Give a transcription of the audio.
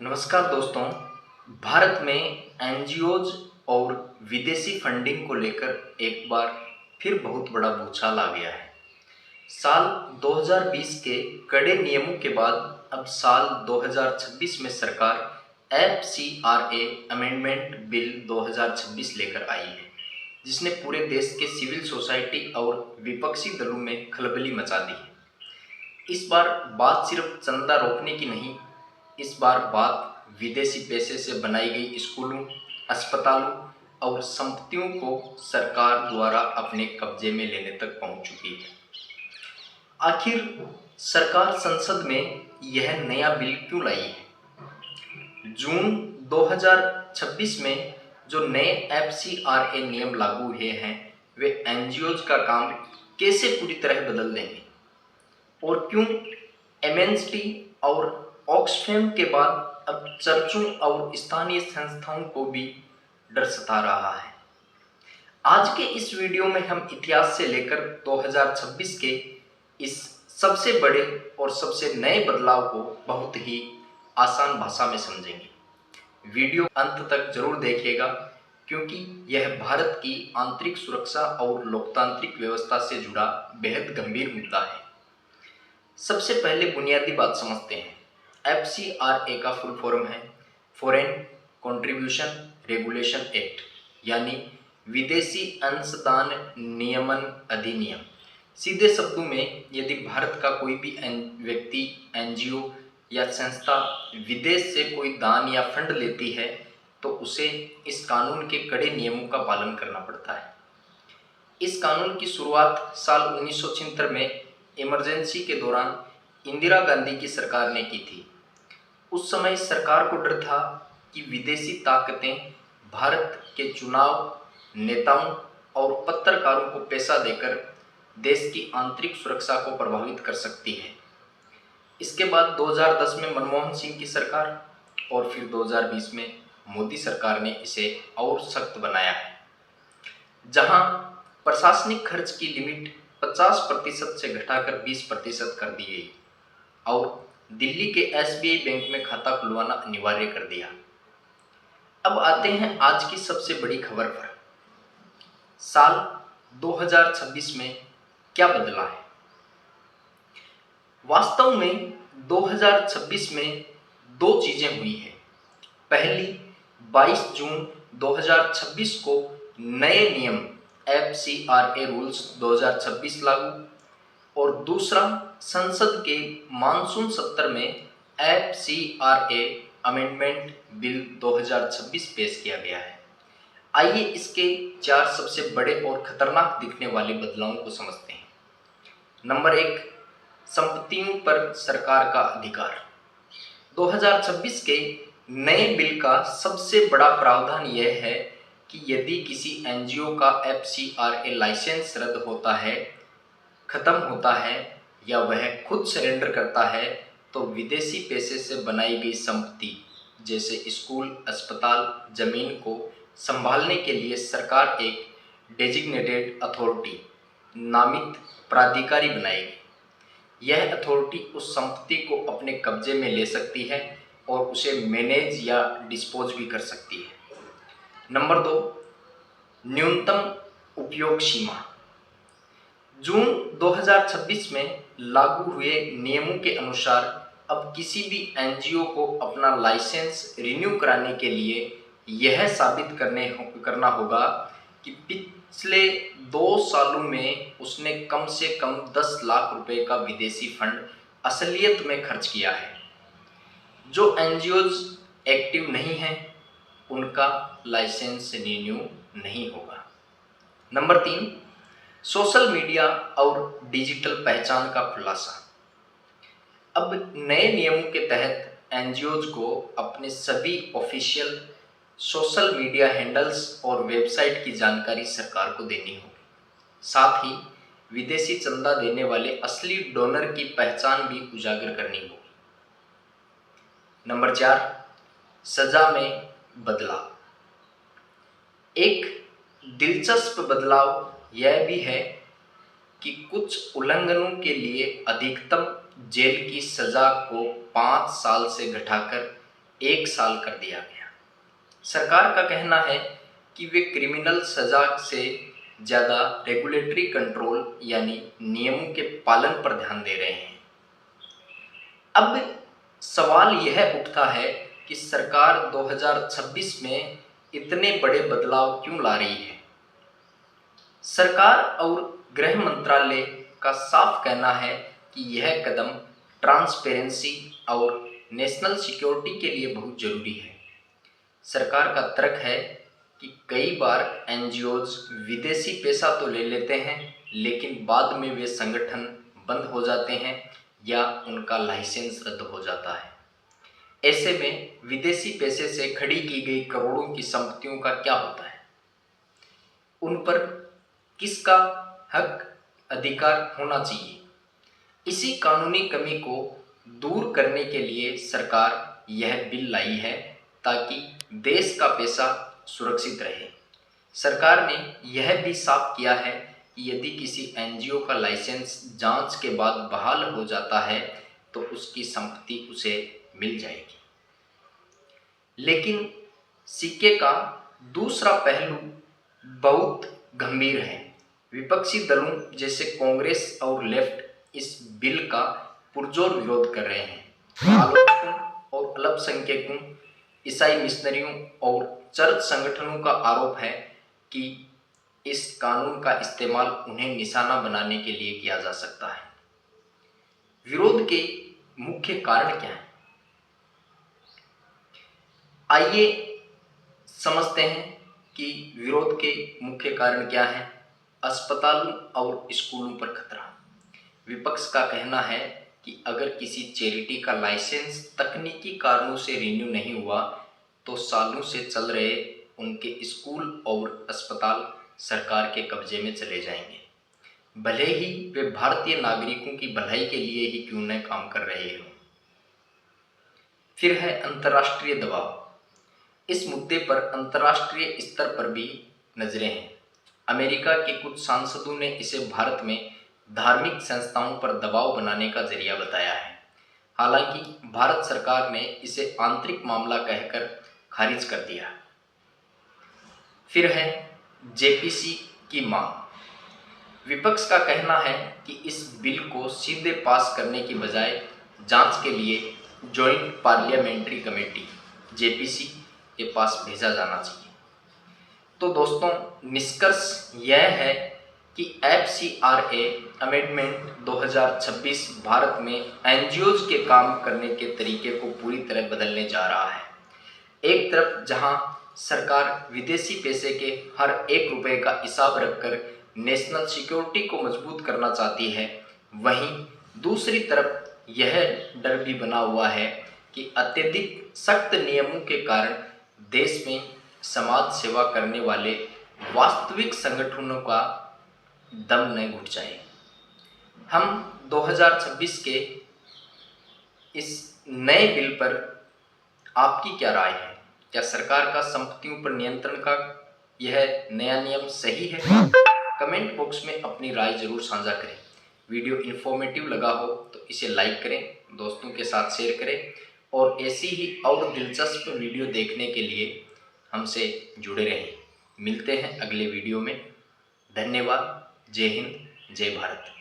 नमस्कार दोस्तों। भारत में एनजीओज और विदेशी फंडिंग को लेकर एक बार फिर बहुत बड़ा भूचाल आ गया है। साल 2020 के कड़े नियमों के बाद अब साल 2026 में सरकार एफसीआरए अमेंडमेंट बिल 2026 लेकर आई है, जिसने पूरे देश के सिविल सोसाइटी और विपक्षी दलों में खलबली मचा दी है। इस बार बात सिर्फ चंदा रोकने की नहीं, इस बार बात विदेशी पैसे से बनाई गई स्कूलों, अस्पतालों और संपत्तियों को सरकार द्वारा अपने कब्जे में लेने तक पहुंच चुकी है। आखिर सरकार संसद में यह नया बिल क्यों लाई है? जून 2026 में जो नए एफसीआरए नियम लागू हुए हैं, वे एनजीओज का काम कैसे पूरी तरह बदल देंगे और क्यों एमएनएसटी और ऑक्सफैम के बाद अब चर्चों और स्थानीय संस्थाओं को भी डर सता रहा है। आज के इस वीडियो में हम इतिहास से लेकर 2026 के इस सबसे बड़े और सबसे नए बदलाव को बहुत ही आसान भाषा में समझेंगे। वीडियो अंत तक जरूर देखिएगा, क्योंकि यह भारत की आंतरिक सुरक्षा और लोकतांत्रिक व्यवस्था से जुड़ा बेहद गंभीर मुद्दा है। सबसे पहले बुनियादी बात समझते हैं। एफसीआरए का फुल फॉर्म है फॉरेन कंट्रीब्यूशन रेगुलेशन एक्ट, यानी विदेशी अंशदान नियमन अधिनियम। सीधे शब्दों में, यदि भारत का कोई भी व्यक्ति, एनजीओ या संस्था विदेश से कोई दान या फंड लेती है, तो उसे इस कानून के कड़े नियमों का पालन करना पड़ता है। इस कानून की शुरुआत साल 1976 में इमरजेंसी के दौरान इंदिरा गांधी की सरकार ने की थी। उस समय सरकार को डर था कि विदेशी ताकतें भारत के चुनाव, नेताओं और पत्रकारों को पैसा देकर देश की आंतरिक सुरक्षा को प्रभावित कर सकती है। इसके बाद 2010 में मनमोहन सिंह की सरकार और फिर 2020 में मोदी सरकार ने इसे और सख्त बनाया है, जहां प्रशासनिक खर्च की लिमिट 50% से घटाकर 20% कर दी गई और दिल्ली के एसबीआई बैंक में खाता खुलवाना अनिवार्य कर दिया। अब आते हैं आज की सबसे बड़ी खबर पर। साल 2026 में क्या बदला है? वास्तव में 2026 में दो चीजें हुई हैं। पहली, 22 जून 2026 को नए नियम एफसीआरए रूल्स 2026 लागू, और दूसरा, संसद के मानसून सत्र में एफसीआरए अमेंडमेंट बिल 2026 पेश किया गया है। आइए इसके 4 सबसे बड़े और खतरनाक दिखने वाले बदलावों को समझते हैं। नंबर 1, संपत्तियों पर सरकार का अधिकार। 2026 के नए बिल का सबसे बड़ा प्रावधान यह है कि यदि किसी एनजीओ का एफसीआरए लाइसेंस रद्द होता है, खत्म होता है या वह खुद सरेंडर करता है, तो विदेशी पैसे से बनाई गई संपत्ति जैसे स्कूल, अस्पताल, जमीन को संभालने के लिए सरकार एक डेजिग्नेटेड अथॉरिटी, नामित प्राधिकारी बनाएगी। यह अथॉरिटी उस संपत्ति को अपने कब्जे में ले सकती है और उसे मैनेज या डिस्पोज भी कर सकती है। नंबर 2, न्यूनतम उपयोग सीमा। जून 2026 में लागू हुए नियमों के अनुसार अब किसी भी एनजीओ को अपना लाइसेंस रिन्यू कराने के लिए यह साबित करना होगा कि पिछले 2 सालों में उसने कम से कम 10 लाख रुपए का विदेशी फंड असलियत में खर्च किया है। जो एनजीओज एक्टिव नहीं हैं, उनका लाइसेंस रिन्यू नहीं होगा। नंबर 3, सोशल मीडिया और डिजिटल पहचान का खुलासा। अब नए नियमों के तहत एनजीओज को अपने सभी ऑफिशियल सोशल मीडिया हैंडल्स और वेबसाइट की जानकारी सरकार को देनी होगी। साथ ही विदेशी चंदा देने वाले असली डोनर की पहचान भी उजागर करनी होगी। नंबर 4, सजा में बदलाव। एक दिलचस्प बदलाव यह भी है कि कुछ उल्लंघनों के लिए अधिकतम जेल की सजा को 5 साल से घटाकर 1 साल कर दिया गया। सरकार का कहना है कि वे क्रिमिनल सजा से ज़्यादा रेगुलेटरी कंट्रोल यानी नियमों के पालन पर ध्यान दे रहे हैं। अब सवाल यह उठता है कि सरकार 2026 में इतने बड़े बदलाव क्यों ला रही है। सरकार और गृह मंत्रालय का साफ कहना है कि यह कदम ट्रांसपेरेंसी और नेशनल सिक्योरिटी के लिए बहुत जरूरी है। सरकार का तर्क है कि कई बार एनजीओज विदेशी पैसा तो ले लेते हैं, लेकिन बाद में वे संगठन बंद हो जाते हैं या उनका लाइसेंस रद्द हो जाता है। ऐसे में विदेशी पैसे से खड़ी की गई करोड़ों की संपत्तियों का क्या होता है? उन पर किसका हक अधिकार होना चाहिए? इसी कानूनी कमी को दूर करने के लिए सरकार यह बिल लाई है ताकि देश का पैसा सुरक्षित रहे। सरकार ने यह भी साफ किया है कि यदि किसी एनजीओ का लाइसेंस जांच के बाद बहाल हो जाता है तो उसकी संपत्ति उसे मिल जाएगी। लेकिन सिक्के का दूसरा पहलू बहुत गंभीर है। विपक्षी दलों जैसे कांग्रेस और लेफ्ट इस बिल का पुरजोर विरोध कर रहे हैं। आलोचकों और अल्पसंख्यकों, ईसाई मिशनरियों और चर्च संगठनों का आरोप है कि इस कानून का इस्तेमाल उन्हें निशाना बनाने के लिए किया जा सकता है। विरोध के मुख्य कारण क्या हैं? आइए समझते हैं कि विरोध के मुख्य कारण क्या हैं। अस्पतालों और स्कूलों पर खतरा। विपक्ष का कहना है कि अगर किसी चैरिटी का लाइसेंस तकनीकी कारणों से रिन्यू नहीं हुआ तो सालों से चल रहे उनके स्कूल और अस्पताल सरकार के कब्जे में चले जाएंगे, भले ही वे भारतीय नागरिकों की भलाई के लिए ही क्यों न काम कर रहे हों। फिर है अंतर्राष्ट्रीय दबाव। इस मुद्दे पर अंतर्राष्ट्रीय स्तर पर भी नजरें हैं। अमेरिका के कुछ सांसदों ने इसे भारत में धार्मिक संस्थाओं पर दबाव बनाने का जरिया बताया है। हालांकि भारत सरकार ने इसे आंतरिक मामला कहकर खारिज कर दिया। फिर है जेपीसी की मांग। विपक्ष का कहना है कि इस बिल को सीधे पास करने की बजाय जांच के लिए जॉइंट पार्लियामेंट्री कमेटी जेपीसी के पास भेजा जाना चाहिए। तो दोस्तों, निष्कर्ष यह है कि एफसीआरए अमेंडमेंट 2026 भारत में एनजीओज के काम करने के तरीके को पूरी तरह बदलने जा रहा है। एक तरफ जहां सरकार विदेशी पैसे के हर 1 रुपए का हिसाब रखकर नेशनल सिक्योरिटी को मजबूत करना चाहती है, वहीं दूसरी तरफ यह डर भी बना हुआ है कि अत्यधिक सख्त नियमों के कारण देश में समाज सेवा करने वाले वास्तविक संगठनों का दम न घुट जाए। हम 2026 के इस नए बिल पर आपकी क्या राय है? क्या सरकार का संपत्तियों पर नियंत्रण का यह नया नियम सही है? कमेंट बॉक्स में अपनी राय जरूर साझा करें। वीडियो इन्फॉर्मेटिव लगा हो तो इसे लाइक करें, दोस्तों के साथ शेयर करें और ऐसी ही और दिलचस्प वीडियो देखने के लिए हमसे जुड़े रहें। मिलते हैं अगले वीडियो में। धन्यवाद। जय हिंद, जय भारत।